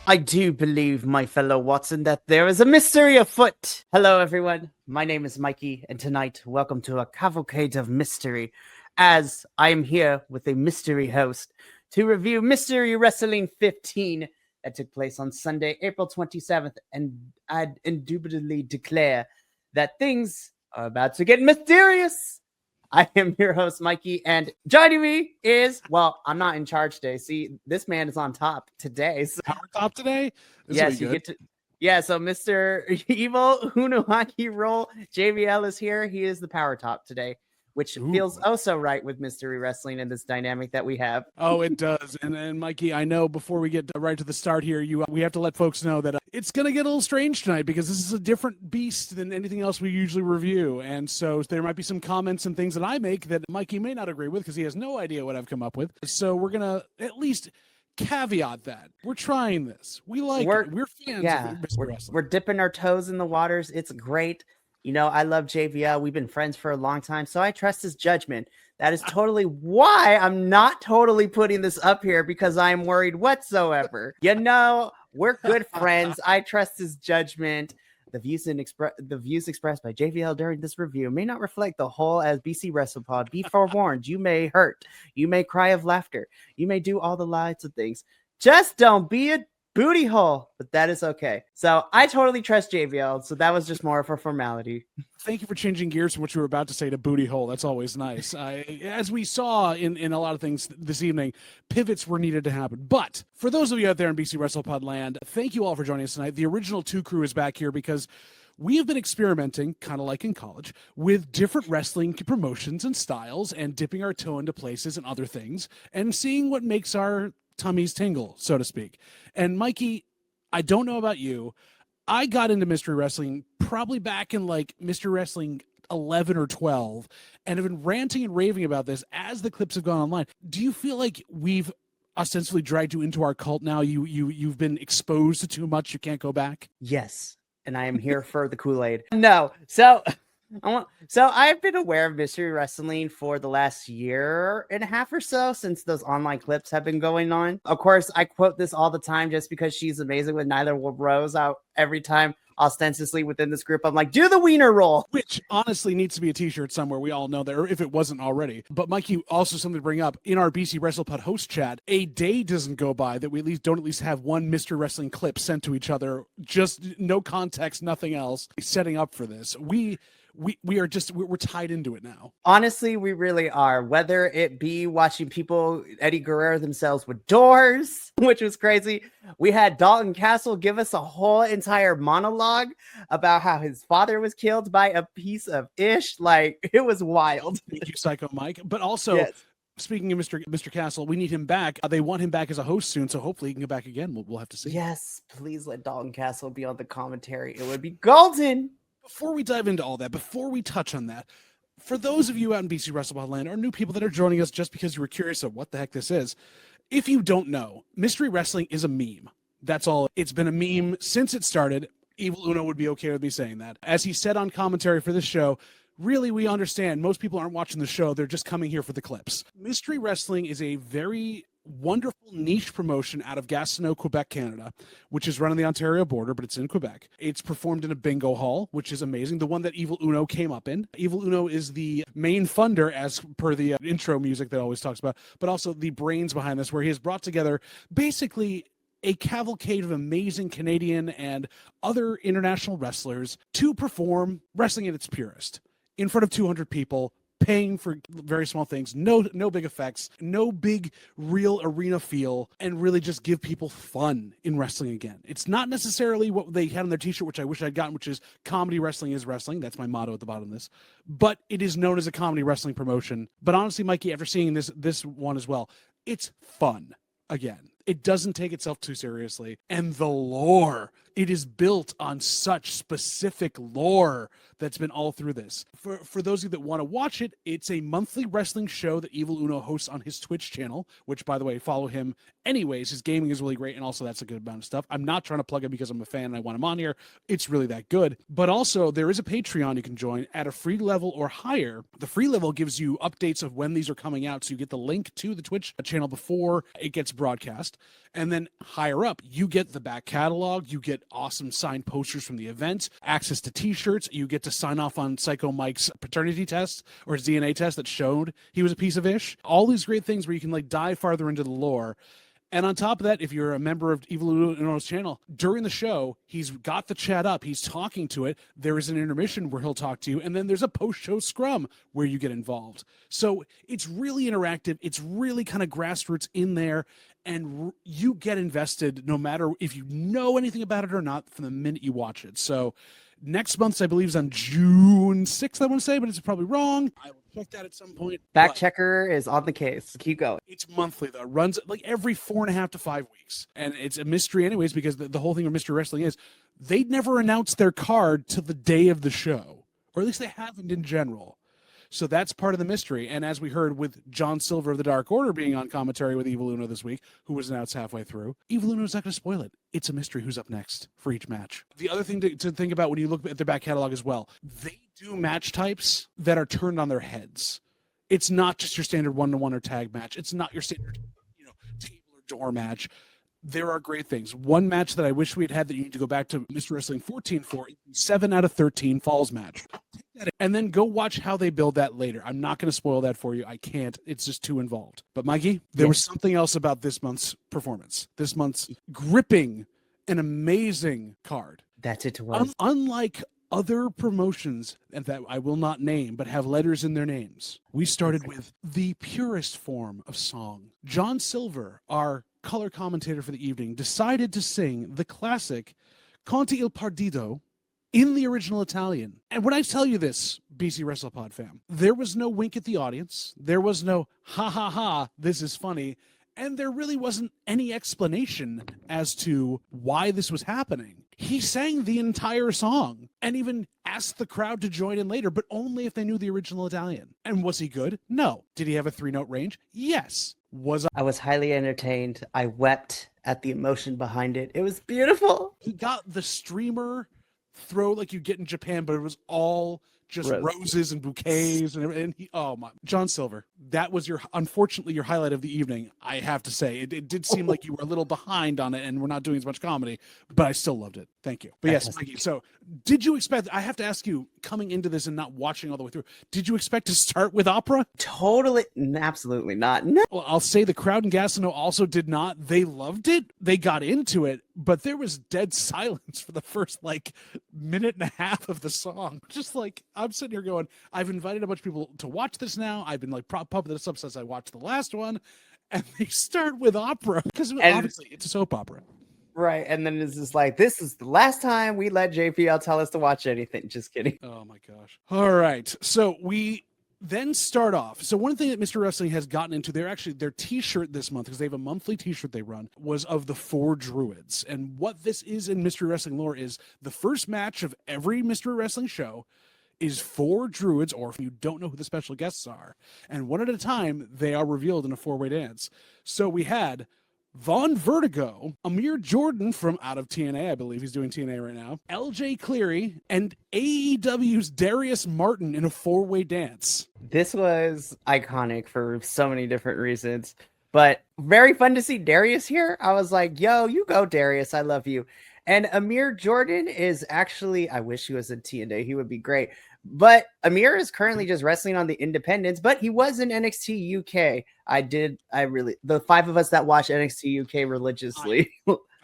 I do believe, my fellow Watson, that there is a mystery afoot. Hello, everyone. My name is Mikey, and tonight, welcome to a cavalcade of mystery, as I am here with a mystery host to review Mystery Wrestling 15 that took place on Sunday, April 27th, and I'd indubitably declare that things are about to get mysterious. I am your host, Mikey, and joining me is, well, I'm not in charge today. See, this man is on top today. So, Power top today? yes, you get to. Yeah, so Mr. Evil Unuaki Roll JVL is here. He is the power top today, which feels also right with Mystery Wrestling and this dynamic that we have. Oh, it does. And Mikey, I know before we get right to the start here, we have to let folks know that it's going to get a little strange tonight because this is a different beast than anything else we usually review. And so there might be some comments and things that I make that Mikey may not agree with because he has no idea what I've come up with. So we're going to at least caveat that. We're trying this. We like it. We're fans of Mystery Wrestling. We're dipping our toes in the waters. It's great. You know, I love JVL. We've been friends for a long time, so I trust his judgment. That is totally why I'm not totally putting this up here because I'm worried whatsoever. You know, we're good friends. I trust his judgment. The views expressed by JVL during this review may not reflect the whole as BC WrestlePod. Be forewarned, you may hurt. You may cry of laughter. You may do all the lies of things. Just don't be a booty hole, but that is okay. So I totally trust JVL, so that was just more of a formality. Thank you for changing gears from what you were about to say to booty hole. That's always nice. As we saw in a lot of things this evening, pivots were needed to happen. But for those of you out there in BC WrestlePod land, thank you all for joining us tonight. The original two crew is back here because we have been experimenting, kind of like in college, with different wrestling promotions and styles and dipping our toe into places and other things and seeing what makes our tummies tingle, so to speak. And Mikey, I don't know about you, I got into Mystery Wrestling probably back in like Mystery Wrestling 11 or 12 and have been ranting and raving about this as the clips have gone online. Do you feel like we've ostensibly dragged you into our cult now? You've been exposed to too much, you can't go back? Yes, and I am here for the Kool-Aid. No, so I've been aware of Mystery Wrestling for the last year and a half or so since those online clips have been going on. Of course, I quote this all the time just because she's amazing with Nyla Rose out every time. Ostensibly within this group, I'm like, do the wiener roll, which honestly needs to be a t-shirt somewhere. We all know that, or if it wasn't already. But Mikey, also something to bring up in our BC WrestlePod host chat, a day doesn't go by that we don't at least have one Mystery Wrestling clip sent to each other, just no context, nothing else, setting up for this. We're tied into it now. Honestly, we really are. Whether it be watching people Eddie Guerrero themselves with doors, which was crazy. We had Dalton Castle give us a whole entire monologue about how his father was killed by a piece of ish. Like, it was wild. Thank you, Psycho Mike. But also, yes. Speaking of Mr. Castle, we need him back. They want him back as a host soon, so hopefully he can get back again. We'll have to see. Yes, please let Dalton Castle be on the commentary. It would be golden. Before we dive into all that, before we touch on that, for those of you out in BC WrestlePod land or new people that are joining us just because you were curious of what the heck this is, if you don't know, Mystery Wrestling is a meme. That's all. It's been a meme since it started. Evil Uno would be okay with me saying that. As he said on commentary for this show, really, we understand most people aren't watching the show. They're just coming here for the clips. Mystery Wrestling is a very wonderful niche promotion out of Gatineau, Quebec, Canada, which is run on the Ontario border, but it's in Quebec. It's performed in a bingo hall, which is amazing. The one that Evil Uno came up in. Evil Uno is the main funder, as per the intro music that always talks about, but also the brains behind this, where he has brought together basically a cavalcade of amazing Canadian and other international wrestlers to perform wrestling at its purest in front of 200 people, paying for very small things, no big effects, no big real arena feel, and really just give people fun in wrestling again. It's not necessarily what they had on their t-shirt, which I wish I'd gotten, which is comedy wrestling is wrestling. That's my motto at the bottom of this. But it is known as a comedy wrestling promotion. But honestly, Mikey, after seeing this one as well, it's fun again. It doesn't take itself too seriously. And the lore It is built on such specific lore that's been all through this. For those of you that want to watch it, it's a monthly wrestling show that Evil Uno hosts on his Twitch channel, which, by the way, follow him anyways. His gaming is really great, and also that's a good amount of stuff. I'm not trying to plug him because I'm a fan and I want him on here. It's really that good. But also, there is a Patreon you can join at a free level or higher. The free level gives you updates of when these are coming out, so you get the link to the Twitch channel before it gets broadcast. And then higher up, you get the back catalog, you get awesome signed posters from the event, access to t-shirts, you get to sign off on Psycho Mike's paternity test or his DNA test that showed he was a piece of ish. All these great things where you can like dive farther into the lore. And on top of that, if you're a member of Evil Uno's channel, during the show, he's got the chat up. He's talking to it. There is an intermission where he'll talk to you. And then there's a post-show scrum where you get involved. So it's really interactive. It's really kind of grassroots in there. And you get invested no matter if you know anything about it or not from the minute you watch it. So next month's, I believe, is on June 6th, I want to say, but it's probably wrong. I will check that at some point. Fact checker is on the case. Keep going. It's monthly, though. It runs like every 4.5 to 5 weeks. And it's a mystery anyways, because the whole thing of Mystery Wrestling is they never announce their card to the day of the show. Or at least they haven't in general. So that's part of the mystery. And as we heard with John Silver of the Dark Order being on commentary with Evil Uno this week, who was announced halfway through, Evil Uno's not going to spoil it. It's a mystery who's up next for each match. The other thing to think about when you look at their back catalog as well, they do match types that are turned on their heads. It's not just your standard one-to-one or tag match. It's not your standard, table or door match. There are great things. One match that I wish we had had that you need to go back to Mr. Wrestling 14 for, 7 out of 13 falls match. And then go watch how they build that later. I'm not going to spoil that for you. I can't. It's just too involved. But Mikey, there was something else about this month's performance. This month's gripping and amazing card. That's it was. Unlike other promotions that I will not name, but have letters in their names, we started with the purest form of song. John Silver, our color commentator for the evening, decided to sing the classic Conti il Partito in the original Italian. And when I tell you this, BC WrestlePod fam, there was no wink at the audience. There was no ha ha ha, this is funny. And there really wasn't any explanation as to why this was happening. He sang the entire song and even asked the crowd to join in later, but only if they knew the original Italian. And was he good? No. Did he have a 3-note range? Yes. I was highly entertained. I wept at the emotion behind it. It was beautiful. He got the streamer throw like you get in Japan, but it was all just roses and bouquets and John Silver, that was unfortunately your highlight of the evening. I have to say it did seem like you were a little behind on it and we're not doing as much comedy, but I still loved it. Thank you. But yes, Mikey, so did you expect, I have to ask you, coming into this and not watching all the way through, did you expect to start with opera? Totally, absolutely not. No. Well, I'll say the crowd in Gatineau also did not. They loved it. They got into it, but there was dead silence for the first minute and a half of the song. Just I'm sitting here going, I've invited a bunch of people to watch this now. I've been pumping this up since I watched the last one, and they start with opera because obviously it's a soap opera. Right, and then it's just this is the last time we let JPL tell us to watch anything. Just kidding. Oh my gosh. All right, so we then start off. So one thing that Mr. Wrestling has gotten into, their t-shirt this month, because they have a monthly t-shirt they run, was of the 4 druids. And what this is in Mystery Wrestling lore is the first match of every Mystery Wrestling show is 4 druids, or if you don't know who the special guests are. And one at a time, they are revealed in a 4-way dance. So we had Von Vertigo, Amir Jordan from out of TNA, I believe he's doing TNA right now, LJ Cleary, and AEW's Darius Martin in a 4-way dance. This was iconic for so many different reasons, but very fun to see Darius here. I was like, yo, you go, Darius. I love you. And Amir Jordan is actually, I wish he was in TNA. He would be great. But Amir is currently just wrestling on the independents, but he was in NXT UK. The 5 of us that watch NXT UK religiously.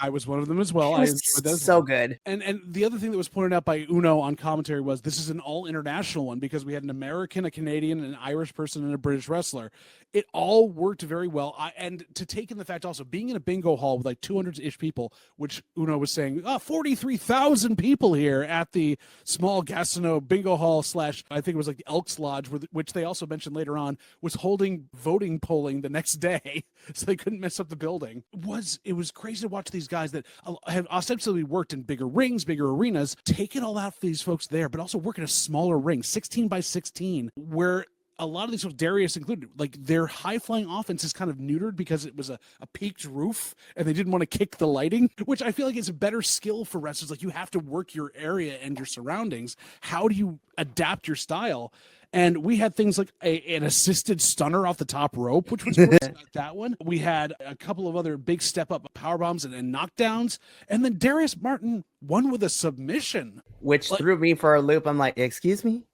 I was one of them as well. I enjoyed that. So good. And the other thing that was pointed out by Uno on commentary was this is an all international one because we had an American, a Canadian, an Irish person, and a British wrestler. It all worked very well. And to take in the fact also being in a bingo hall with 200-ish people, which Uno was saying, 43,000 people here at the small Gatineau bingo hall / I think it was the Elks Lodge, which they also mentioned later on was holding voting polling the next day, so they couldn't mess up the building. It was crazy to watch these these guys that have ostensibly worked in bigger rings, bigger arenas, take it all out for these folks there, but also work in a smaller ring, 16 by 16, where a lot of these folks, Darius included, like their high-flying offense is kind of neutered because it was a peaked roof and they didn't want to kick the lighting, which I feel like is a better skill for wrestlers. Like, you have to work your area and your surroundings. How do you adapt your style? And we had things like an assisted stunner off the top rope, which was that one. We had a couple of other big step-up power bombs and knockdowns. And then Darius Martin won with a submission. Which threw me for a loop. I'm like, excuse me?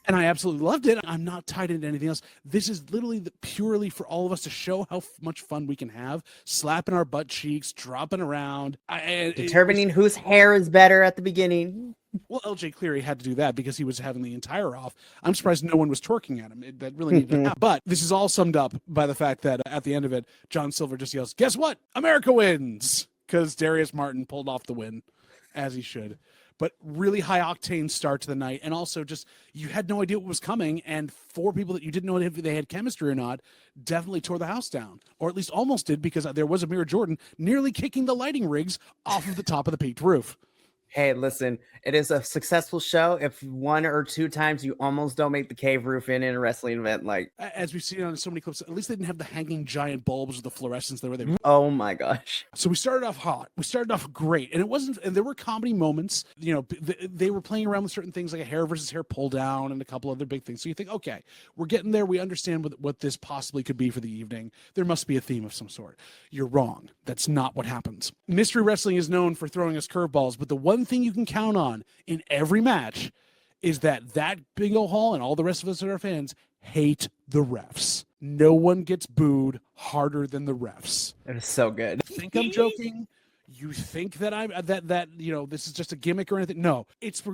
And I absolutely loved it. I'm not tied into anything else. This is literally purely for all of us to show how much fun we can have, slapping our butt cheeks, dropping around. Determining whose hair is better at the beginning. Well, LJ Cleary had to do that because he was having the entire off. I'm surprised no one was twerking at him. That really needed to happen. But this is all summed up by the fact that at the end of it, John Silver just yells, "Guess what? America wins!" Because Darius Martin pulled off the win, as he should. But really high octane start to the night. And also just, you had no idea what was coming. And 4 people that you didn't know if they had chemistry or not definitely tore the house down, or at least almost did, because there was Amir Jordan nearly kicking the lighting rigs off of the top of the peaked roof. Hey, listen, it is a successful show if 1 or 2 times you almost don't make the cave roof in a wrestling event. Like, as we've seen on so many clips, at least they didn't have the hanging giant bulbs with the fluorescence there. Oh my gosh. So we started off hot. We started off great. And it wasn't, and there were comedy moments. You know, they were playing around with certain things like a hair versus hair pull down and a couple other big things. So you think, okay, we're getting there. We understand what this possibly could be for the evening. There must be a theme of some sort. You're wrong. That's not what happens. Mystery Wrestling is known for throwing us curveballs, but the one thing you can count on in every match is that bingo hall and all the rest of us that are fans hate the refs. No one gets booed harder than the refs. It is so good. You think I'm joking? You think that that you know, this is just a gimmick or anything? No,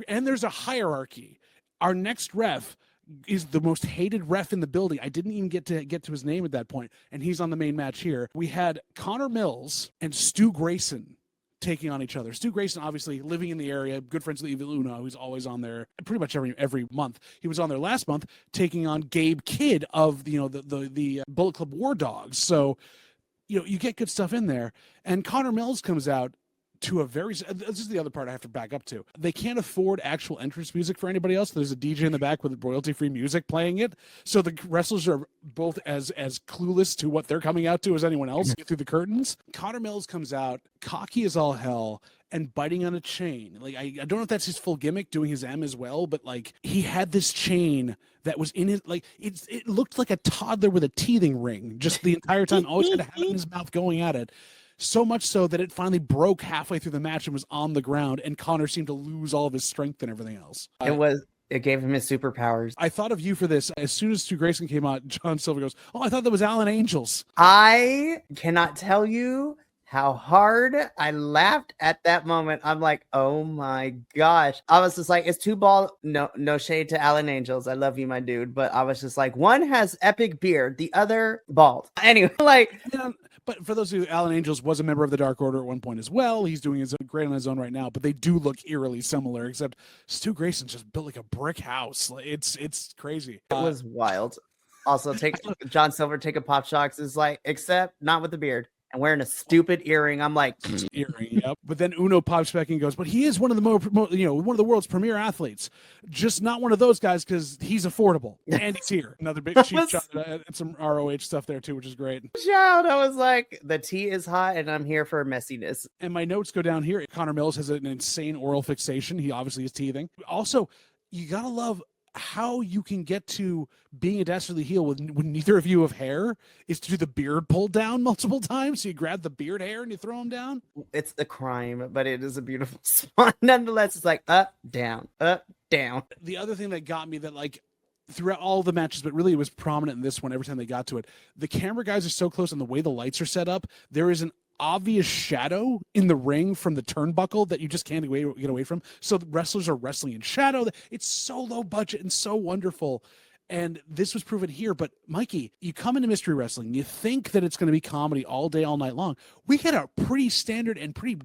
and there's a hierarchy. Our next ref is the most hated ref in the building. I didn't even get to his name at that point, and he's on the main match here. We had Connor Mills and Stu Grayson taking on each other. Stu Grayson, obviously living in the area, good friends with Evil Uno, who's always on there pretty much every month. He was on there last month, taking on Gabe Kidd of the Bullet Club War Dogs. So, you know, you get good stuff in there. And Connor Mills comes out to a this is the other part I have to back up to. They can't afford actual entrance music for anybody else. There's a DJ in the back with royalty-free music playing it. So the wrestlers are both as clueless to what they're coming out to as anyone else through the curtains. Connor Mills comes out, cocky as all hell, and biting on a chain. Like, I don't know if that's his full gimmick, doing his M as well, but like, he had this chain that was in it. Like, it looked like a toddler with a teething ring just the entire time, always had to have it in his mouth going at it. So much so that it finally broke halfway through the match and was on the ground, and Connor seemed to lose all of his strength and everything else. It gave him his superpowers. I thought of you for this. As soon as Stu Grayson came out, John Silver goes, "Oh, I thought that was Alan Angels." I cannot tell you how hard I laughed at that moment. I'm like, oh my gosh. I was just like, it's two ball. No shade to Alan Angels. I love you, my dude. But I was just like, one has epic beard, the other bald. Anyway, like. Yeah, but for those of you, Alan Angels was a member of the Dark Order at one point as well. He's doing great on his own right now, but they do look eerily similar, except Stu Grayson just built like a brick house. It's crazy. It was wild. Also, John Silver taking pop shocks is like, except not with the beard. And wearing a stupid earring. I'm like, earring, yep. But then Uno pops back and goes, but he is one of the one of the world's premier athletes. Just not one of those guys because he's affordable. And he's here. Another big cheap shot and some ROH stuff there too, which is great. Shout! I was like, the tea is hot and I'm here for messiness. And my notes go down here. Connor Mills has an insane oral fixation. He obviously is teething. Also, you gotta love how you can get to being a dastardly heel when neither of you have hair is to do the beard pull down multiple times. So you grab the beard hair and you throw them down. It's a crime, but it is a beautiful spot. Nonetheless, it's like up, down, up, down. The other thing that got me that like throughout all the matches, but really it was prominent in this one every time they got to it, the camera guys are so close and the way the lights are set up, there is an obvious shadow in the ring from the turnbuckle that you just can't get away from. So the wrestlers are wrestling in shadow. It's so low budget and so wonderful. And this was proven here. But Mikey, you come into Mystery Wrestling, you think that it's going to be comedy all day, all night long. We get a pretty standard and pretty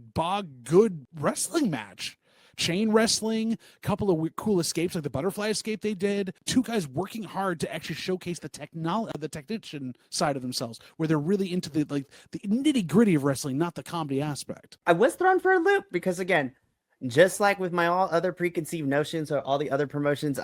good wrestling match. chain wrestling, a couple of cool escapes like the butterfly escape they did. Two guys working hard to actually showcase the technician side of themselves, where they're really into the nitty gritty of wrestling, not the comedy aspect. I was thrown for a loop because, again, just like with my all other preconceived notions or all the other promotions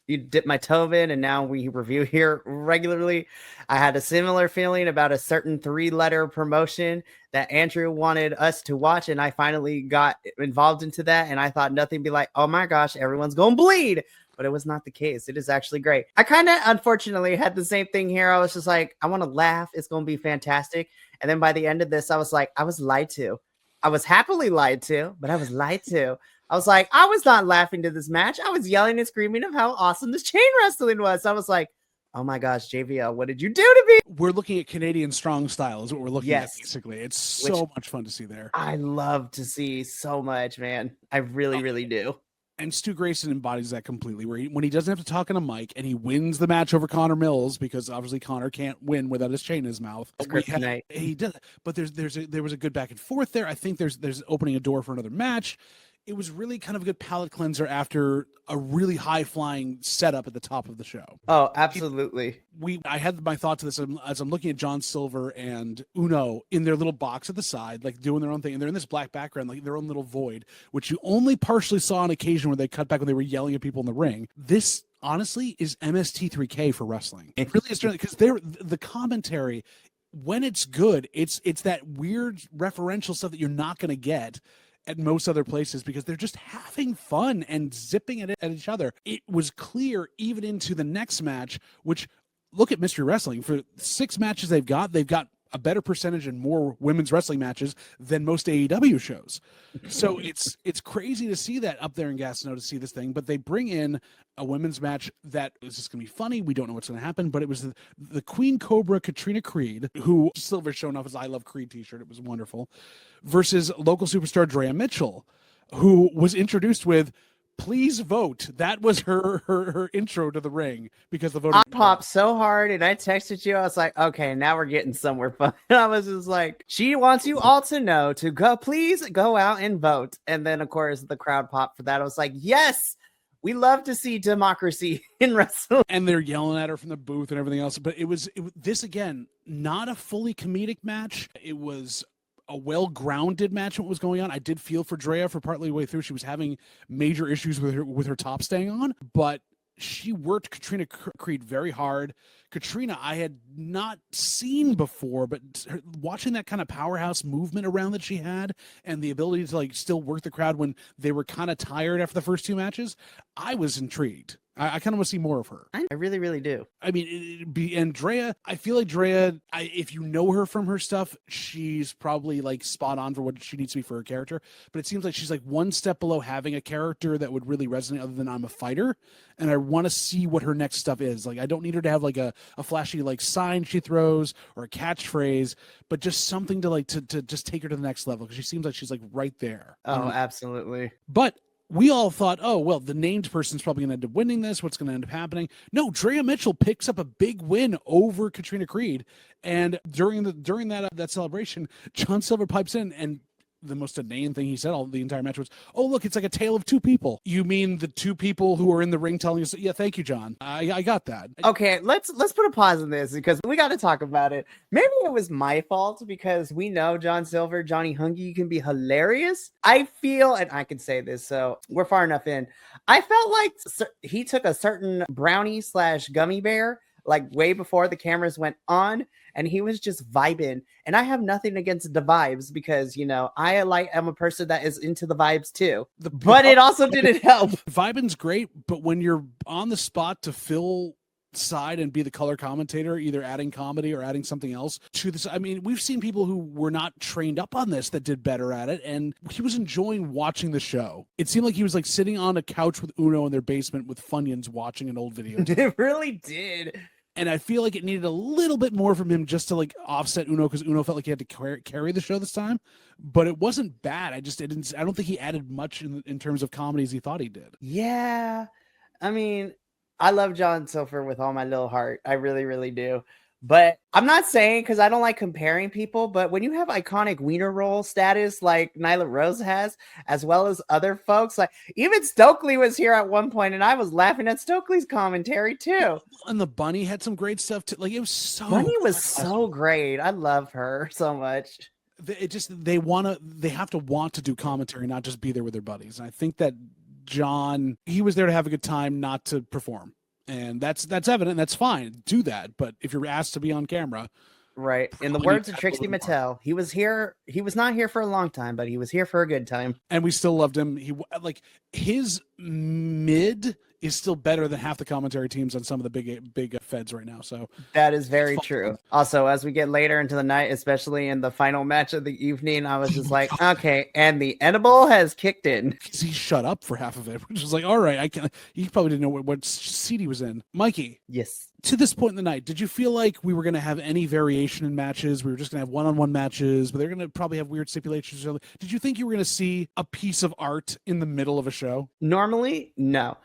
you dip my toe in, and now we review here regularly, I had a similar feeling about a certain 3-letter promotion that Andrew wanted us to watch, and I finally got involved into that, and I thought nothing be like, oh my gosh, everyone's gonna bleed. But it was not the case. It is actually great. I kind of, unfortunately, had the same thing here. I was just like, I want to laugh. It's going to be fantastic. And then by the end of this, I was like, I was lied to. I was happily lied to, but I was lied to. I was like, I was not laughing to this match. I was yelling and screaming of how awesome this chain wrestling was. I was like, oh my gosh, JVL, what did you do to me? We're looking at Canadian strong style is what we're looking at, basically. It's so much fun to see there. I love to see so much, man. I really, really do. And Stu Grayson embodies that completely, where when he doesn't have to talk on a mic and he wins the match over Connor Mills, because obviously Connor can't win without his chain in his mouth. He does, but there was a good back and forth there. I think there's opening a door for another match. It was really kind of a good palate cleanser after a really high flying setup at the top of the show. Oh, absolutely. I had my thoughts of this as I'm looking at John Silver and Uno in their little box at the side, like doing their own thing. And they're in this black background, like their own little void, which you only partially saw on occasion where they cut back when they were yelling at people in the ring. This honestly is MST3K for wrestling. It really is, because the commentary, when it's good, it's that weird referential stuff that you're not going to get at most other places, because they're just having fun and zipping at each other. It was clear even into the next match, which, look at Mystery Wrestling. For 6 matches they've got a better percentage and more women's wrestling matches than most AEW shows. So it's crazy to see that up there in Gatineau, to see this thing. But they bring in a women's match that is just going to be funny. We don't know what's going to happen, but it was the Queen Cobra Katrina Creed, who Silver showing off his I Love Creed t-shirt. It was wonderful. Versus local superstar Drea Mitchell, who was introduced with, please vote. That was her intro to the ring, because the voting. I popped so hard, and I texted you. I was like, okay, now we're getting somewhere fun. I was just like, she wants you all to know to go, please go out and vote. And then, of course, the crowd popped for that. I was like, yes, we love to see democracy in wrestling. And they're yelling at her from the booth and everything else. But it was this, again, not a fully comedic match. It was a well-grounded match in what was going on. I did feel for Drea for partly the way through. She was having major issues with her top staying on, but she worked Katrina Creed very hard. Katrina, I had not seen before, but watching that kind of powerhouse movement around that she had, and the ability to like still work the crowd when they were kind of tired after the first 2 matches, I was intrigued. I kind of want to see more of her. I really, really do. I mean, and Drea, I feel like Drea, if you know her from her stuff, she's probably like spot on for what she needs to be for her character. But it seems like she's like one step below having a character that would really resonate other than I'm a fighter. And I want to see what her next stuff is. Like, I don't need her to have like a flashy like sign she throws or a catchphrase, but just something to like to just take her to the next level, because she seems like she's like right there. Oh, absolutely. But we all thought, oh, well, the named person's probably going to end up winning this. What's going to end up happening? No, Drea Mitchell picks up a big win over Katrina Creed. And during that celebration, John Silver pipes in, and the most inane thing he said all the entire match was, oh, look, it's like a tale of 2 people. You mean the 2 people who are in the ring telling us, yeah, thank you, John. I got that. Okay, let's put a pause on this, because we got to talk about it. Maybe it was my fault, because we know John Silver, Johnny Hungy can be hilarious. I feel, and I can say this, so we're far enough in, I felt like he took a certain brownie / gummy bear, like way before the cameras went on, and he was just vibing. And I have nothing against the vibes, because, you know, I'm a person that is into the vibes too. But it also didn't help. Vibing's great, but when you're on the spot to fill side and be the color commentator, either adding comedy or adding something else to this, I mean, we've seen people who were not trained up on this that did better at it, and he was enjoying watching the show. It seemed like he was like sitting on a couch with Uno in their basement with Funyuns watching an old video. It really did. And I feel like it needed a little bit more from him just to like offset Uno, because Uno felt like he had to carry the show this time. But it wasn't bad. I don't think he added much in terms of comedy as he thought he did. Yeah. I mean, I love John Silver with all my little heart. I really, really do. But I'm not saying because I don't like comparing people, but when you have iconic wiener roll status like Nyla Rose has, as well as other folks, like even Stokely was here at one point, and I was laughing at Stokely's commentary too. And the bunny had some great stuff too. Like it was so Bunny was good. so great. I love her so much. It just they have to want to do commentary, not just be there with their buddies. And I think that John, he was there to have a good time, not to perform. And that's evident. That's fine. Do that. But if you're asked to be on camera, Right. In the probably words need of to Trixie have a little more. Mattel, he was here. He was not here for a long time, but he was here for a good time. And we still loved him. He like his mid is still better than half the commentary teams on some of the big feds right now. So that is very true. Also, as we get later into the night, especially in the final match of the evening, I was just like, okay, and the edible has kicked in. He shut up for half of it, which was like, all right, I can. He probably didn't know what seat he was in. Mikey, yes. To this point in the night, did you feel like we were going to have any variation in matches? We were just going to have one-on-one matches, but they're going to probably have weird stipulations. Did you think you were going to see a piece of art in the middle of a show? Normally, no.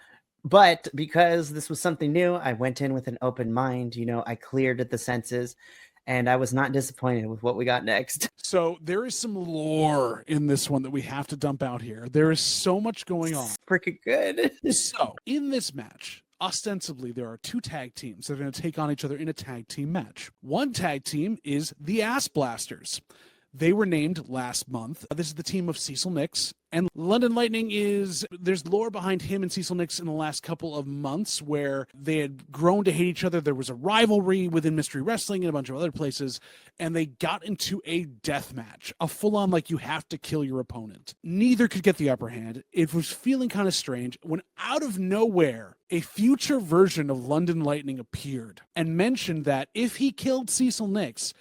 But because this was something new, I went in with an open mind. I cleared the senses, and I was not disappointed with what we got next. So there is some lore in this one that we have to dump out here. There is so much going on. Freaking good. So in this match, ostensibly, there are two tag teams that are going to take on each other in a tag team match. One tag team is the Ass Blasters. They were named last month. This is the team of Cecil Nix. And London Lightning there's lore behind him and Cecil Nix in the last couple of months where they had grown to hate each other. There was a rivalry within Mystery Wrestling and a bunch of other places. And they got into a death match, a full-on, like, you have to kill your opponent. Neither could get the upper hand. It was feeling kind of strange when out of nowhere, a future version of London Lightning appeared and mentioned that if he killed Cecil Nix,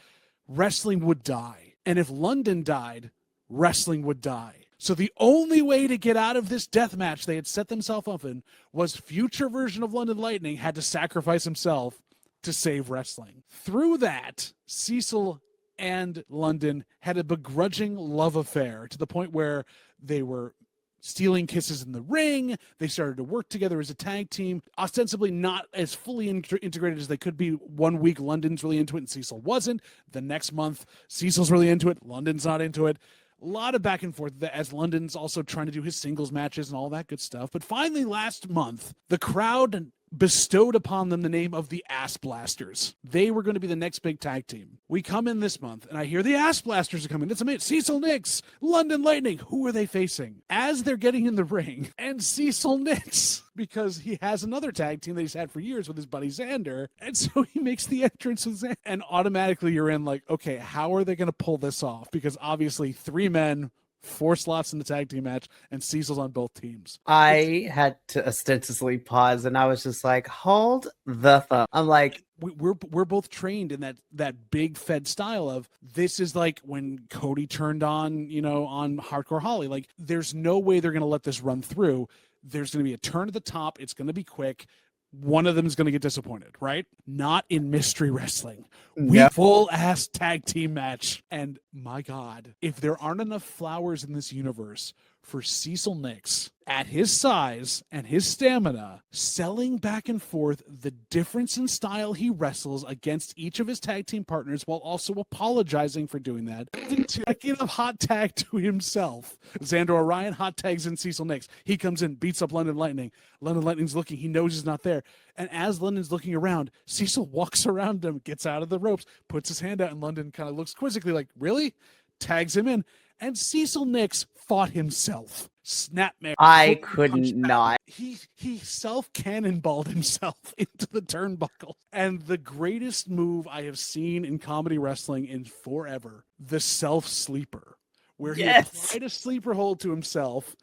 wrestling would die. And if London died, wrestling would die. So the only way to get out of this death match they had set themselves up in was future version of London Lightning had to sacrifice himself to save wrestling. Through that, Cecil and London had a begrudging love affair to the point where they were stealing kisses in the ring. They started to work together as a tag team, ostensibly not as fully integrated as they could be. 1 week, London's really into it and Cecil wasn't. The next month, Cecil's really into it. London's not into it. A lot of back and forth as London's also trying to do his singles matches and all that good stuff. But finally, last month, the crowd bestowed upon them the name of the Ass Blasters. They were going to be the next big tag team. We come in this month, and I hear the Ass Blasters are coming. It's amazing. Cecil Nix, London Lightning. Who are they facing? As they're getting in the ring, and Cecil Nix, because he has another tag team that he's had for years with his buddy Xander, and so he makes the entrance with Xander. And automatically you're in like, okay, how are they going to pull this off? Because obviously 3 men, 4 slots in the tag team match, and Cecil's on both teams. I had to ostensibly pause, and I was just like, hold the phone. I'm like, we're both trained in that big Fed style of this is like when Cody turned on, on Hardcore Holly. Like, there's no way they're going to let this run through. There's going to be a turn at the top. It's going to be quick. One of them is going to get disappointed, right? Not in Mystery Wrestling. We full ass tag team match. And my God, if there aren't enough flowers in this universe for Cecil Nix at his size and his stamina, selling back and forth the difference in style he wrestles against each of his tag team partners while also apologizing for doing that. Taking a hot tag to himself. Xander Orion hot tags in Cecil Nix. He comes in, beats up London Lightning. London Lightning's looking. He knows he's not there. And as London's looking around, Cecil walks around him, gets out of the ropes, puts his hand out, and London kind of looks quizzically like, really? Tags him in. And Cecil Nix fought himself. Snapmare. I couldn't not. He self-cannonballed himself into the turnbuckle. And the greatest move I have seen in comedy wrestling in forever, the self-sleeper, where he applied a sleeper hold to himself,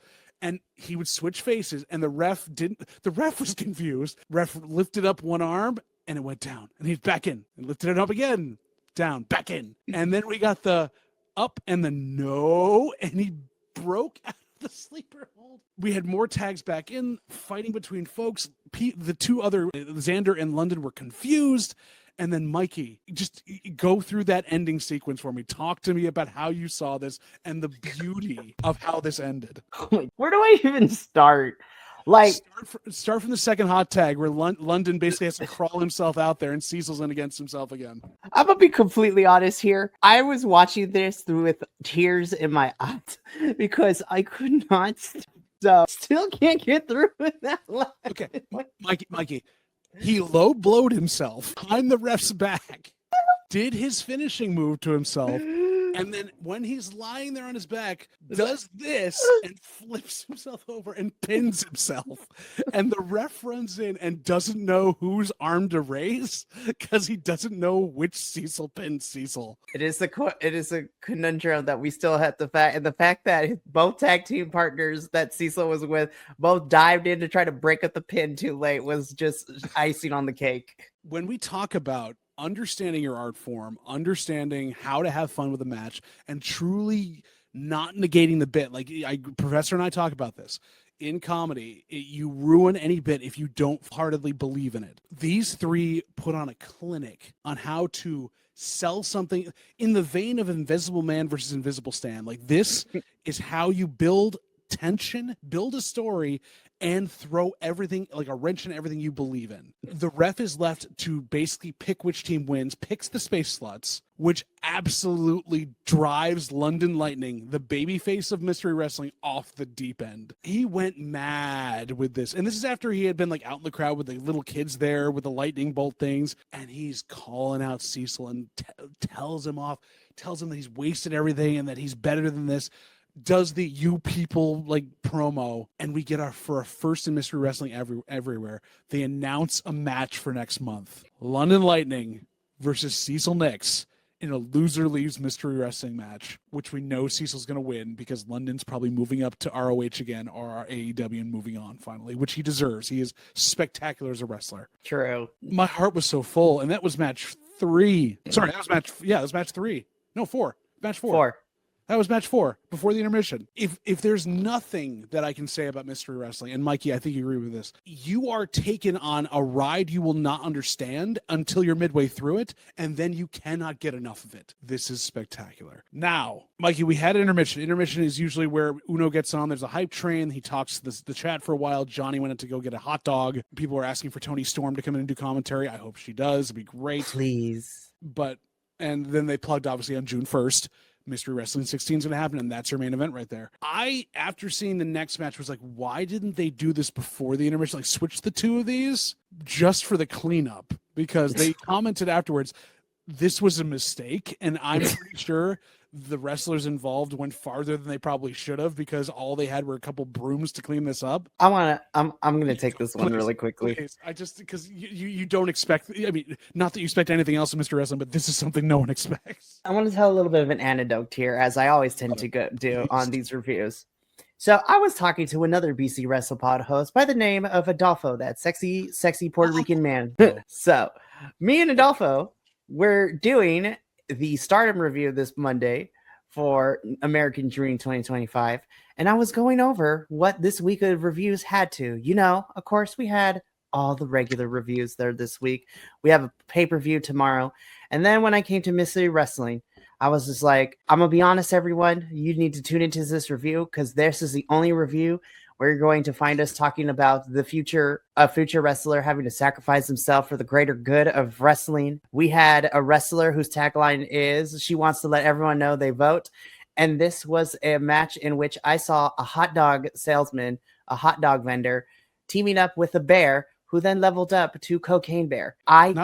and he would switch faces, and the ref was confused. Ref lifted up one arm, and it went down. And he's back in. And lifted it up again. Down. Back in. And then we got the up and the no, and he broke out of the sleeper hold. We had more tags back in, fighting between folks. The 2 other, Xander and London, were confused. And then Mikey, just go through that ending sequence for me. Talk to me about how you saw this and the beauty of how this ended. Where do I even start? Like, start from the second hot tag where London basically has to crawl himself out there and Cecil's in against himself again. I'm gonna be completely honest here. I was watching this with tears in my eyes because I could not still can't get through with that line. Okay, Mikey, he low blowed himself behind the ref's back, did his finishing move to himself, and then when he's lying there on his back, does this and flips himself over and pins himself. And the ref runs in and doesn't know whose arm to raise because he doesn't know which Cecil pinned Cecil. It is a conundrum that we still have the fact that both tag team partners that Cecil was with both dived in to try to break up the pin too late was just icing on the cake. When we talk about understanding your art form, understanding how to have fun with a match, and truly not negating the bit. Like Professor and I talk about this. In comedy, you ruin any bit if you don't heartedly believe in it. These three put on a clinic on how to sell something in the vein of Invisible Man versus Invisible Stan. Like, this is how you build tension, build a story, and throw everything, like a wrench in everything you believe in. The ref is left to basically pick which team wins, picks the space slots, which absolutely drives London Lightning, the babyface of Mystery Wrestling, off the deep end. He went mad with this. And this is after he had been like out in the crowd with the little kids there with the lightning bolt things. And he's calling out Cecil and tells him that he's wasted everything and that he's better than this. Does the "you people" like promo, and we get our first in Mystery Wrestling everywhere. They announce a match for next month: London Lightning versus Cecil Nix in a loser leaves Mystery Wrestling match, which we know Cecil's going to win because London's probably moving up to ROH again or AEW and moving on finally, which he deserves. He is spectacular as a wrestler. True. My heart was so full, and that was match 3. Sorry, that was match 3. No, 4. Match 4. That was match 4 before the intermission. If there's nothing that I can say about Mystery Wrestling, and Mikey, I think you agree with this, you are taken on a ride you will not understand until you're midway through it, and then you cannot get enough of it. This is spectacular. Now, Mikey, we had an intermission. Intermission is usually where Uno gets on. There's a hype train. He talks to the chat for a while. Johnny went in to go get a hot dog. People are asking for Toni Storm to come in and do commentary. I hope she does. It'd be great. Please. And then they plugged, obviously, on June 1st. Mystery Wrestling 16 is going to happen, and that's your main event right there. After seeing the next match, was like, why didn't they do this before the intermission? Like, switch the two of these just for the cleanup, because they commented afterwards, this was a mistake, and I'm pretty sure the wrestlers involved went farther than they probably should have because all they had were a couple brooms to clean this up. I'm gonna take this one really quickly. Please. I just, because you don't expect, I mean, not that you expect anything else in Mr. Wrestling, but this is something no one expects. I want to tell a little bit of an anecdote here, as I always tend to do on these reviews. So I was talking to another BC WrestlePod host by the name of Adolfo, that sexy Puerto Rican man. So me and Adolfo were doing the Stardom review this Monday for American Dream 2025, and I was going over what this week of reviews had to. You know, of course, we had all the regular reviews there this week. We have a pay-per-view tomorrow, and then when I came to Mystery Wrestling, I was just like, I'm gonna be honest, everyone, you need to tune into this review because this is the only review where you're going to find us talking about the future wrestler having to sacrifice himself for the greater good of wrestling. We had a wrestler whose tagline is, she wants to let everyone know they vote. And this was a match in which I saw a hot dog salesman, a hot dog vendor, teaming up with a bear who then leveled up to Cocaine Bear.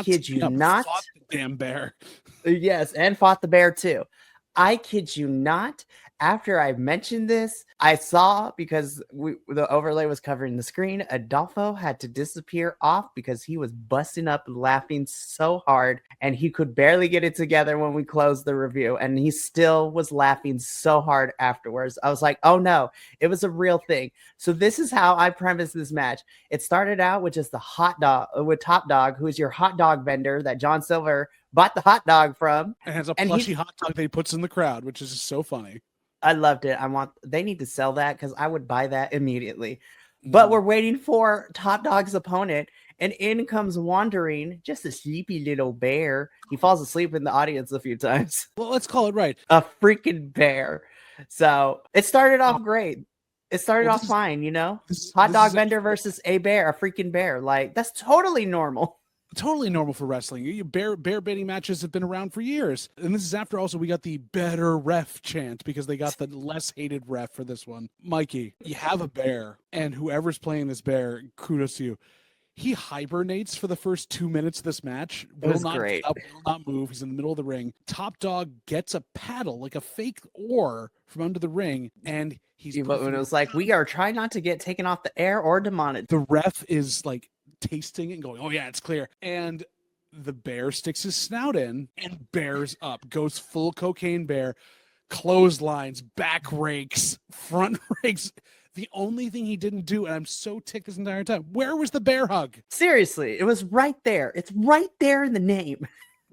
Kid you not. Fought the damn bear. Yes, and fought the bear too. I kid you not. After I mentioned this, I saw, because the overlay was covering the screen, Adolfo had to disappear off because he was busting up laughing so hard and he could barely get it together when we closed the review, and he still was laughing so hard afterwards. I was like, oh no, it was a real thing. So this is how I premised this match. It started out with just the hot dog, with Top Dog, who is your hot dog vendor that John Silver bought the hot dog from. And has a plushy hot dog that he puts in the crowd, which is just so funny. I loved it. They need to sell that because I would buy that immediately. But we're waiting for Top Dog's opponent, and in comes wandering just a sleepy little bear. He falls asleep in the audience a few times. Well, let's call it right. A freaking bear. So it started off great. It started Well, off fine, this hot dog is vendor versus a bear, a freaking bear. Like, that's totally normal. totally normal for wrestling. Bear baiting matches have been around for years. And this is after also we got the better ref chant because they got the less hated ref for this one. Mikey, you have a bear, and whoever's playing this bear, kudos to you. He hibernates for the first 2 minutes of this match. was Will not great. get up, will not move. He's in the middle of the ring. Top Dog gets a paddle, like a fake oar, from under the ring, and he's. It was like, we are trying not to get taken off the air or demonetized. The ref is like tasting it and going, "Oh yeah, it's clear." And the bear sticks his snout in and bears up, goes full cocaine bear, clotheslines, back rakes, front rakes. The only thing he didn't do, and I'm so ticked this entire time, where was the bear hug? Seriously, it was right there. It's right there in the name.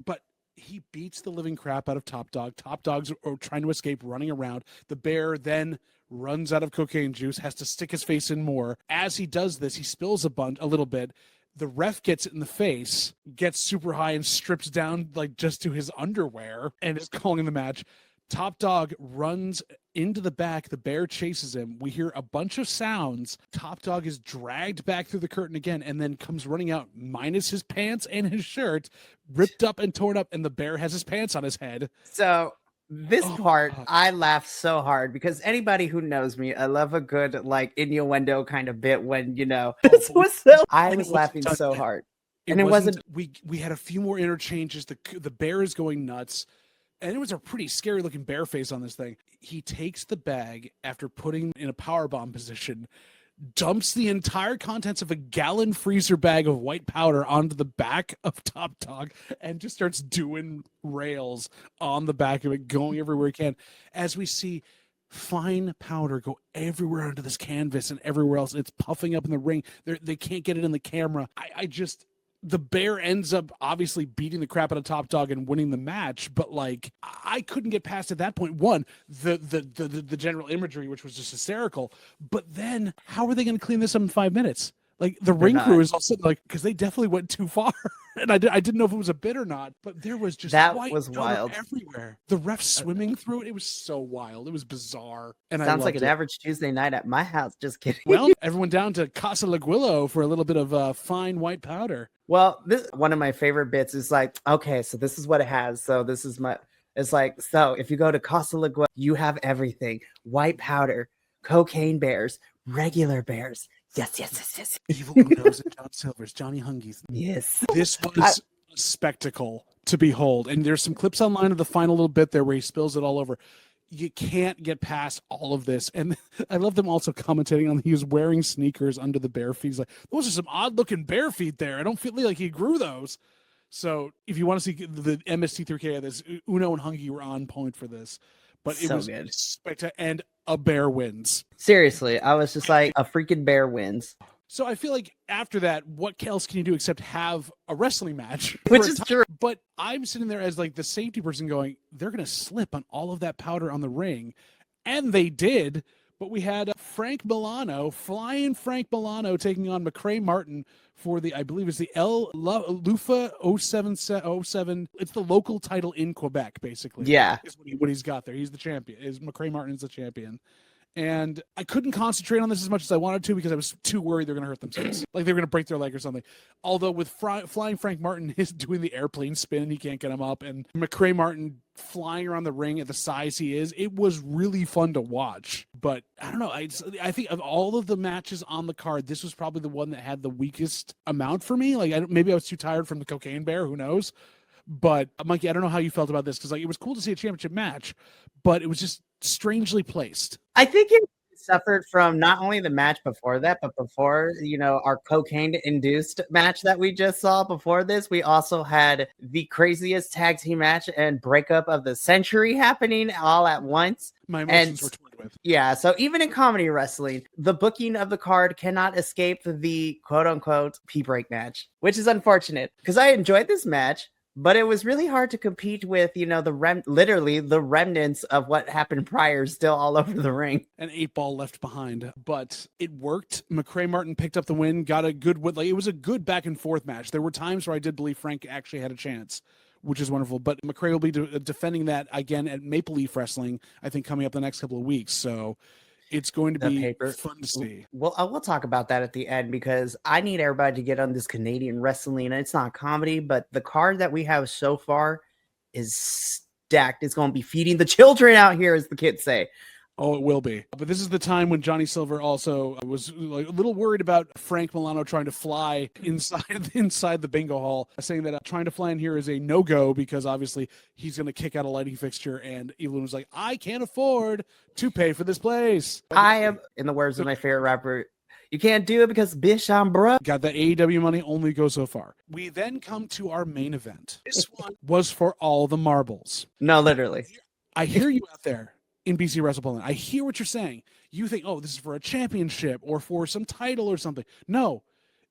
But he beats the living crap out of Top Dog. Top Dog's trying to escape, running around. The bear then runs out of cocaine juice, has to stick his face in more. As he does this, he spills a little bit. The ref gets it in the face, gets super high and strips down like just to his underwear and is calling the match. Top Dog runs into the back. The bear chases him. We hear a bunch of sounds. Top Dog is dragged back through the curtain again and then comes running out minus his pants and his shirt, ripped up and torn up, and the bear has his pants on his head. So this part, I laughed so hard because anybody who knows me, I love a good like innuendo kind of bit when, this was so, I was laughing so hard. And it wasn't, we had a few more interchanges. The bear is going nuts. And it was a pretty scary looking bear face on this thing. He takes the bag after putting in a powerbomb position, dumps the entire contents of a gallon freezer bag of white powder onto the back of Top Dog and just starts doing rails on the back of it, going everywhere he can. As we see fine powder go everywhere onto this canvas and everywhere else. It's puffing up in the ring. They can't get it in the camera. The bear ends up obviously beating the crap out of Top Dog and winning the match, but like I couldn't get past at that point. One, the general imagery, which was just hysterical, but then how are they going to clean this up in 5 minutes? Like the ring crew is also like, because they definitely went too far, and I didn't know if it was a bit or not, but there was just that was wild everywhere. The ref swimming through it, it was so wild, it was bizarre. And sounds like an average Tuesday night at my house. Just kidding. Well, everyone down to Casa Laguillo for a little bit of fine white powder. Well, this one of my favorite bits is like, okay, so this is what it has. So this is it's like, so if you go to Casa Laguillo, you have everything: white powder, cocaine bears, regular bears. Yes. Evil Unos and John Silver's, Johnny Hungies. Yes. This was a spectacle to behold. And there's some clips online of the final little bit there where he spills it all over. You can't get past all of this. And I love them also commentating on he was wearing sneakers under the bare feet. He's like, those are some odd looking bare feet there. I don't feel like he grew those. So if you want to see the MST3K of this, Uno and Hungy were on point for this. But it was good. Spectacular. And a bear wins. Seriously, I was just like, a freaking bear wins. So I feel like after that, what else can you do except have a wrestling match? Which is true. But I'm sitting there as like the safety person going, they're going to slip on all of that powder on the ring. And they did. But we had Frank Milano, flying Frank Milano, taking on McCray Martin for the, I believe it's the Lufa 07. It's the local title in Quebec, basically. Yeah. Is what he's got there. He's the champion. McCray Martin is the champion. And I couldn't concentrate on this as much as I wanted to because I was too worried they're going to hurt themselves. Like they were going to break their leg or something. Although with Flying Frank Martin is doing the airplane spin, he can't get him up. And McCray Martin flying around the ring at the size he is, it was really fun to watch. But I don't know. I think of all of the matches on the card, this was probably the one that had the weakest amount for me. Like maybe I was too tired from the Cocaine Bear. Who knows? But Mikey, I don't know how you felt about this because like it was cool to see a championship match, but it was just strangely placed. I think it suffered from not only the match before that, but before, our cocaine-induced match that we just saw before this, we also had the craziest tag team match and breakup of the century happening all at once. My emotions were torn with. Yeah, so even in comedy wrestling, the booking of the card cannot escape the quote-unquote pee-break match, which is unfortunate because I enjoyed this match. But it was really hard to compete with, literally the remnants of what happened prior still all over the ring. An 8-ball left behind, but it worked. McCray Martin picked up the win, got a good win. Like, it was a good back and forth match. There were times where I did believe Frank actually had a chance, which is wonderful. But McCray will be defending that again at Maple Leaf Wrestling, I think, coming up the next couple of weeks. So It's going to The be paper. fun to see. Well, we'll talk about that at the end because I need everybody to get on this Canadian wrestling. And it's not comedy, but the card that we have so far is stacked. It's going to be feeding the children out here, as the kids say. Oh, it will be. But this is the time when Johnny Silver also was like a little worried about Frank Milano trying to fly inside the bingo hall, saying that trying to fly in here is a no-go because obviously he's going to kick out a lighting fixture. And Evelyn was like, I can't afford to pay for this place. I am, in the words of my favorite rapper, you can't do it because bitch, I'm broke. Got that AEW money only goes so far. We then come to our main event. This one was for all the marbles. No, literally. I hear you out there in BC Wrestle. I hear what you're saying. You think, oh, this is for a championship or for some title or something. No,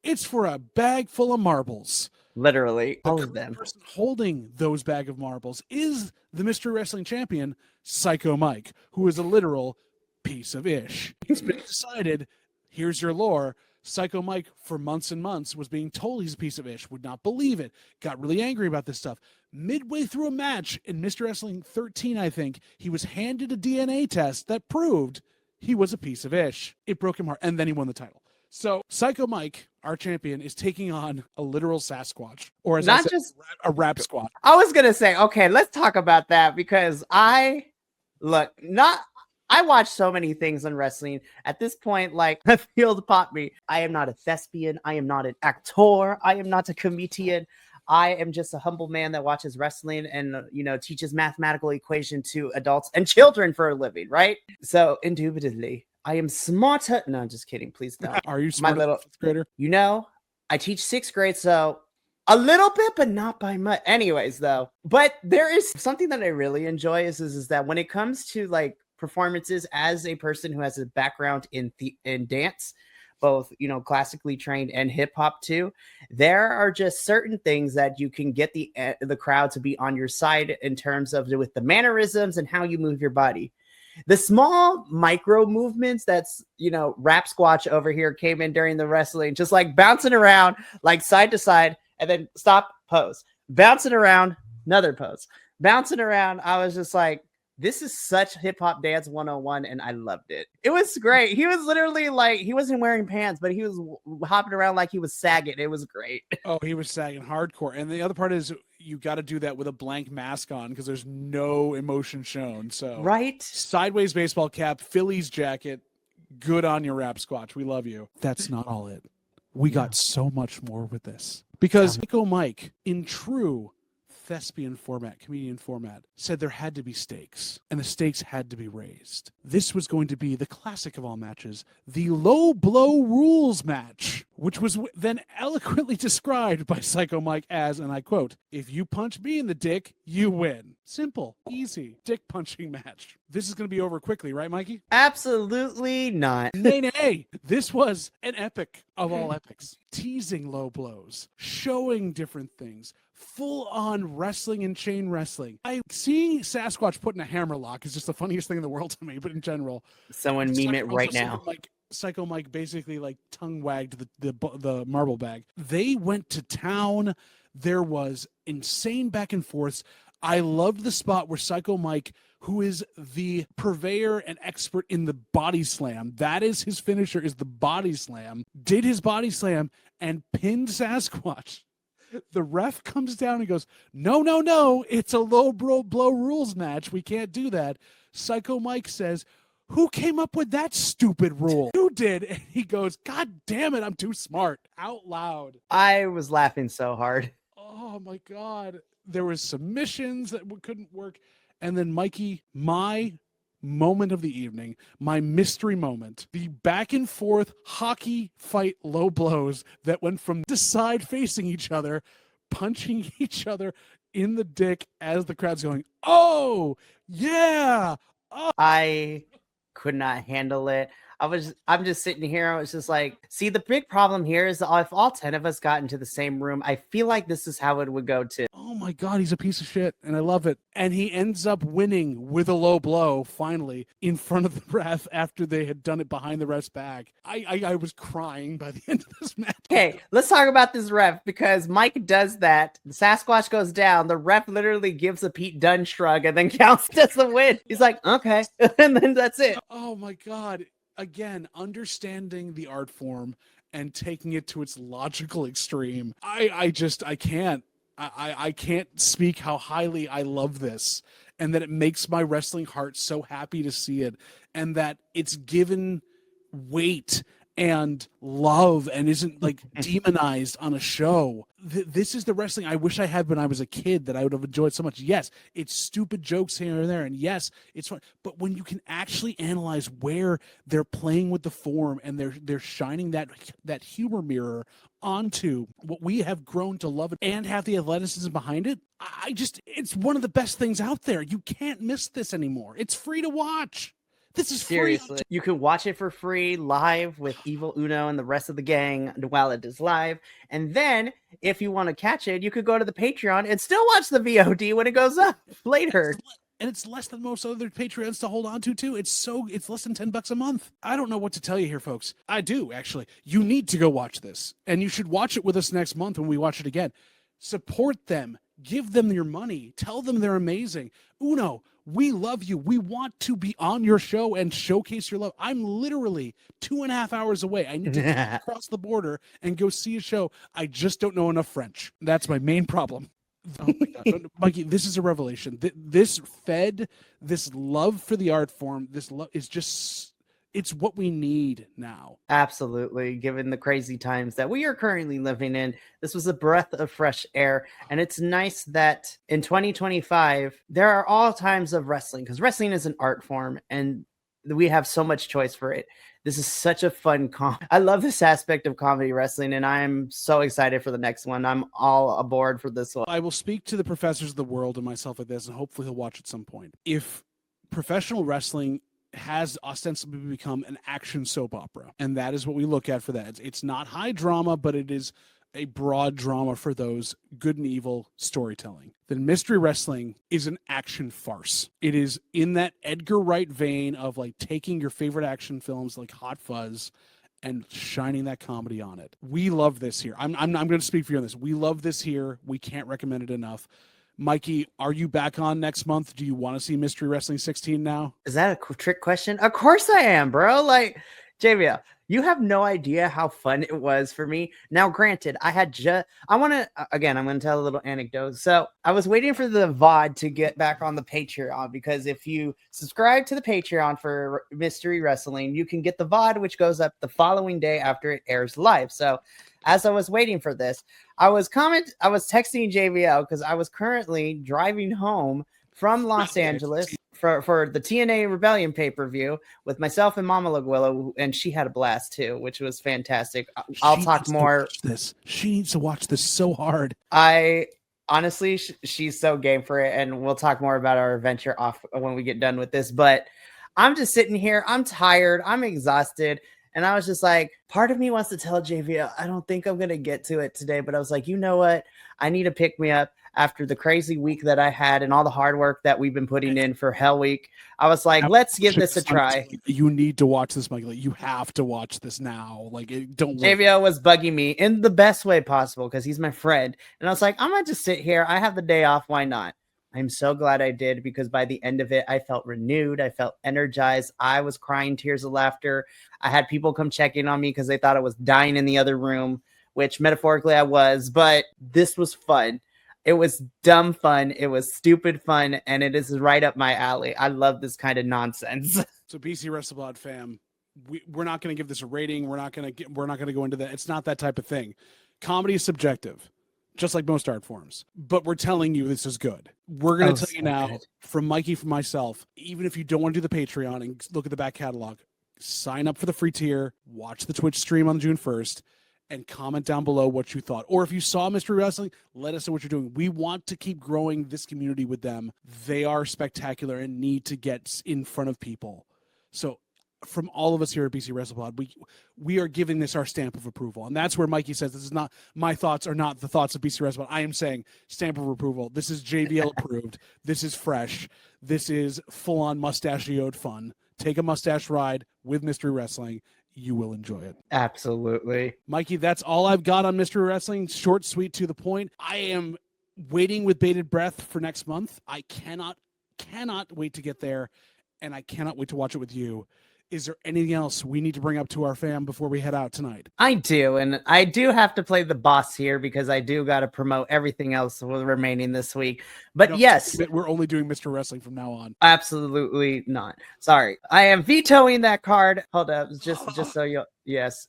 it's for a bag full of marbles. Literally, all of them. The person holding those bag of marbles is the Mystery Wrestling Champion, Psycho Mike, who is a literal piece of ish. It's been decided, here's your lore. Psycho Mike, for months and months, was being told he's a piece of ish, would not believe it, got really angry about this stuff. Midway through a match in Mr. Wrestling 13, I think, he was handed a DNA test that proved he was a piece of ish. It broke him heart, and then he won the title. So Psycho Mike, our champion, is taking on a literal Sasquatch, or as Not I said, just a rap squatch. I was gonna say, okay, let's talk about that because I watch so many things on wrestling. At this point, like, I feel to pop me. I am not a thespian. I am not an actor. I am not a comedian. I am just a humble man that watches wrestling and, teaches mathematical equation to adults and children for a living, right? So, indubitably, I am smarter. No, I'm just kidding. Please don't. Are you smart, My little fifth grader? I teach sixth grade, so a little bit, but not by much. Anyways, though, but there is something that I really enjoy is that when it comes to like performances as a person who has a background in dance, both classically trained and hip hop too, there are just certain things that you can get the crowd to be on your side in terms of with the mannerisms and how you move your body. The small micro movements that's, Rap Squatch over here came in during the wrestling, just like bouncing around like side to side and then stop, pose, bouncing around, another pose, bouncing around. I was just like, this is such hip hop dance 101, and I loved it. It was great. He was literally like, he wasn't wearing pants, but he was hopping around like he was sagging. It was great. Oh, he was sagging hardcore. And the other part is you got to do that with a blank mask on because there's no emotion shown. So, right? Sideways baseball cap, Phillies jacket. Good on your Rap Squatch. We love you. That's not all it. We got so much more with this because Psycho Mike, in true thespian format, comedian format, said there had to be stakes, and the stakes had to be raised. This was going to be the classic of all matches, the low blow rules match, which was then eloquently described by Psycho Mike as, and I quote, "If you punch me in the dick, you win." Simple, easy, dick punching match. This is going to be over quickly, right, Mikey? Absolutely not. Nay. This was an epic of all epics. Teasing low blows, showing different things, full-on wrestling and chain wrestling. Seeing Sasquatch put in a hammerlock is just the funniest thing in the world to me, but in general. Someone meme it right now. Psycho Mike basically like tongue-wagged the marble bag. They went to town. There was insane back and forths. I loved the spot where Psycho Mike, who is the purveyor and expert in the body slam, that is his finisher, is the body slam, did his body slam and pinned Sasquatch. The ref comes down and goes, no, it's a low blow rules match. We can't do that. Psycho Mike says, who came up with that stupid rule? You did. And he goes, God damn it, I'm too smart. Out loud. I was laughing so hard. Oh my God. There was submissions that couldn't work. And then Mikey, my moment of the evening, my mystery moment, the back and forth hockey fight low blows that went from the side facing each other, punching each other in the dick as the crowd's going, oh, yeah. Oh. I could not handle it. I'm just sitting here. I was just like, see, the big problem here is if all 10 of us got into the same room, I feel like this is how it would go too. Oh my God, he's a piece of shit, and I love it. And he ends up winning with a low blow, finally, in front of the ref after they had done it behind the ref's back. I was crying by the end of this match. Okay, let's talk about this ref, because Mike does that. The Sasquatch goes down. The ref literally gives a Pete Dunne shrug and then counts as the win. He's like, okay. And then that's it. Oh my God. Again, understanding the art form and taking it to its logical extreme. I can't. I can't speak how highly I love this, and that it makes my wrestling heart so happy to see it, and that it's given weight and love and isn't like demonized on a show. This is the wrestling I wish I had when I was a kid that I would have enjoyed so much. Yes, it's stupid jokes here and there, and yes, it's fun. But when you can actually analyze where they're playing with the form and they're shining that humor mirror onto what we have grown to love and have the athleticism behind it, it's one of the best things out there. You can't miss this anymore. It's free to watch. This is seriously free. You can watch it for free live with Evil Uno and the rest of the gang while it is live. And then if you want to catch it, you could go to the Patreon and still watch the VOD when it goes up later. And it's less than most other Patreons to hold on to too. It's less than $10 a month. I don't know what to tell you here, folks. I do, actually. You need to go watch this, and you should watch it with us next month when we watch it again. Support them. Give them your money. Tell them they're amazing. Uno, we love you. We want to be on your show and showcase your love. I'm literally 2.5 hours away. I need to get across the border and go see a show. I just don't know enough French. That's my main problem. Oh my God, Mikey, this is a revelation. This love for the art form, this love is just, it's what we need now. Absolutely. Given the crazy times that we are currently living in, this was a breath of fresh air. And it's nice that in 2025, there are all times of wrestling, because wrestling is an art form and we have so much choice for it. This is such a fun I love this aspect of comedy wrestling, and I'm so excited for the next one. I'm all aboard for this one. I will speak to the professors of the world and myself like this, and hopefully he'll watch at some point. If professional wrestling has ostensibly become an action soap opera, and that is what we look at for that. It's not high drama, but it is a broad drama for those good and evil storytelling. Then mystery wrestling is an action farce. It is in that Edgar Wright vein of like taking your favorite action films like Hot Fuzz and shining that comedy on it. We love this here. I'm going to speak for you on this. We love this here. We can't recommend it enough. Mikey, are you back on next month? Do you want to see Mystery Wrestling 16 now? Is that a trick question? Of course I am, bro. Like, JVL, you have no idea how fun it was for me. Now, granted, I'm going to tell a little anecdote. So I was waiting for the VOD to get back on the Patreon, because if you subscribe to the Patreon for Mystery Wrestling, you can get the VOD, which goes up the following day after it airs live. So as I was waiting for this, I was texting JVL because I was currently driving home from Los Angeles for the TNA Rebellion pay-per-view with myself and Mama Laguillo, and she had a blast too, which was fantastic. I'll talk more. She needs to watch this so hard. Honestly, she's so game for it, and we'll talk more about our adventure off when we get done with this. But I'm just sitting here. I'm tired. I'm exhausted. And I was just like, part of me wants to tell JVL, I don't think I'm going to get to it today. But I was like, you know what? I need to pick me up after the crazy week that I had and all the hard work that we've been putting in for Hell Week. I was like, let's give this a try. You need to watch this, Michael. You have to watch this now. Don't wait. JVL was bugging me in the best way possible because he's my friend. And I was like, I'm going to just sit here. I have the day off. Why not? I'm so glad I did, because by the end of it, I felt renewed. I felt energized. I was crying tears of laughter. I had people come check in on me because they thought I was dying in the other room, which metaphorically I was, but this was fun. It was dumb fun. It was stupid fun. And it is right up my alley. I love this kind of nonsense. So BC WrestleBlog fam, we're not going to give this a rating. We're not going to go into that. It's not that type of thing. Comedy is subjective, just like most art forms, but we're telling you this is good. We're going to tell you now, from Mikey, from myself, even if you don't want to do the Patreon and look at the back catalog, sign up for the free tier, watch the Twitch stream on June 1st, and comment down below what you thought. Or if you saw Mystery Wrestling, let us know what you're doing. We want to keep growing this community with them. They are spectacular and need to get in front of people. So from all of us here at BC WrestlePod, we are giving this our stamp of approval. And that's where Mikey says, this is not, my thoughts are not the thoughts of BC WrestlePod. I am saying stamp of approval. This is JVL approved. This is fresh. This is full-on mustachioed fun. Take a mustache ride with Mystery Wrestling. You will enjoy it. Absolutely. Mikey, that's all I've got on Mystery Wrestling. Short, sweet, to the point. I am waiting with bated breath for next month. I cannot wait to get there, and I cannot wait to watch it with you. Is there anything else we need to bring up to our fam before we head out tonight? I do, and I do have to play the boss here because I do got to promote everything else remaining this week. But yes, we're only doing Mr. Wrestling from now on. Absolutely not. Sorry, I am vetoing that card. Hold up, just so you. Yes.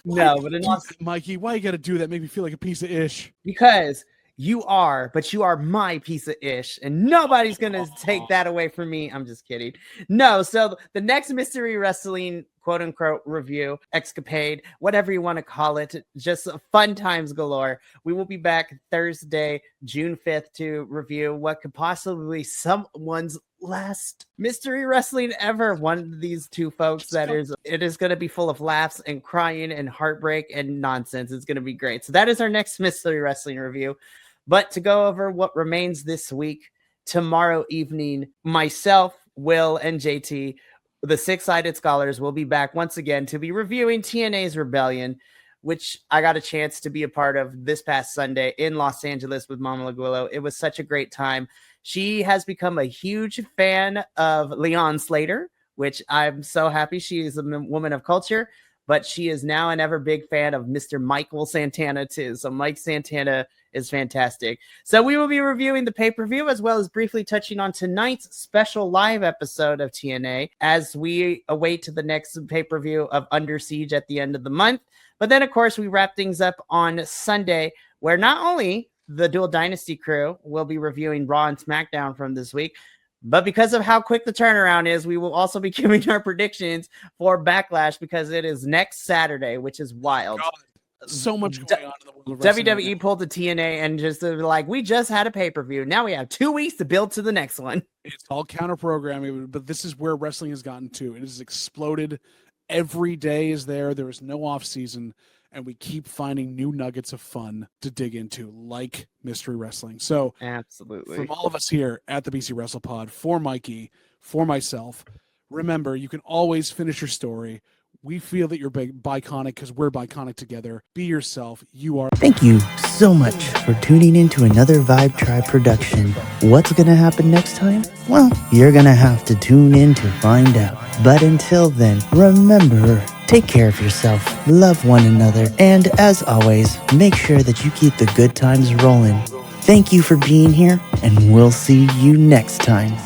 No, but Mikey, why you got to do that? Make me feel like a piece of ish. Because you are my piece of ish, and nobody's gonna take that away from me. I'm just kidding. No, so the next Mystery Wrestling quote unquote review, escapade, whatever you want to call it, just fun times galore. We will be back Thursday, June 5th to review what could possibly be someone's last Mystery Wrestling ever. One of these two folks it is going to be full of laughs and crying and heartbreak and nonsense. It's going to be great. So that is our next Mystery Wrestling review. But to go over what remains this week, tomorrow evening, myself, Will, and JT, the Six-Sided Scholars, will be back once again to be reviewing TNA's Rebellion, which I got a chance to be a part of this past Sunday in Los Angeles with Mama Laguillo. It was such a great time. She has become a huge fan of Leon Slater, which I'm so happy. She is a woman of culture, but she is now an ever big fan of Mr. Michael Santana too. So Mike Santana is fantastic. So we will be reviewing the pay-per-view as well as briefly touching on tonight's special live episode of TNA as we await the next pay-per-view of Under Siege at the end of the month. But then, of course, we wrap things up on Sunday, where not only the Dual Dynasty crew will be reviewing Raw and SmackDown from this week, but because of how quick the turnaround is, we will also be giving our predictions for Backlash because it is next Saturday, which is wild. God. So much going on in the world of wrestling. WWE pulled the TNA and just like, we just had a pay-per-view. Now we have 2 weeks to build to the next one. It's all counter-programming, but this is where wrestling has gotten to. It has exploded. Every day is there. There is no off-season, and we keep finding new nuggets of fun to dig into, like Mystery Wrestling. So, absolutely, from all of us here at the BC WrestlePod, for Mikey, for myself, remember, you can always finish your story. We feel that you're Bi-Conic because we're Bi-Conic together. Be yourself. You are. Thank you so much for tuning in to another Vibe Tribe production. What's going to happen next time? Well, you're going to have to tune in to find out. But until then, remember, take care of yourself, love one another, and as always, make sure that you keep the good times rolling. Thank you for being here, and we'll see you next time.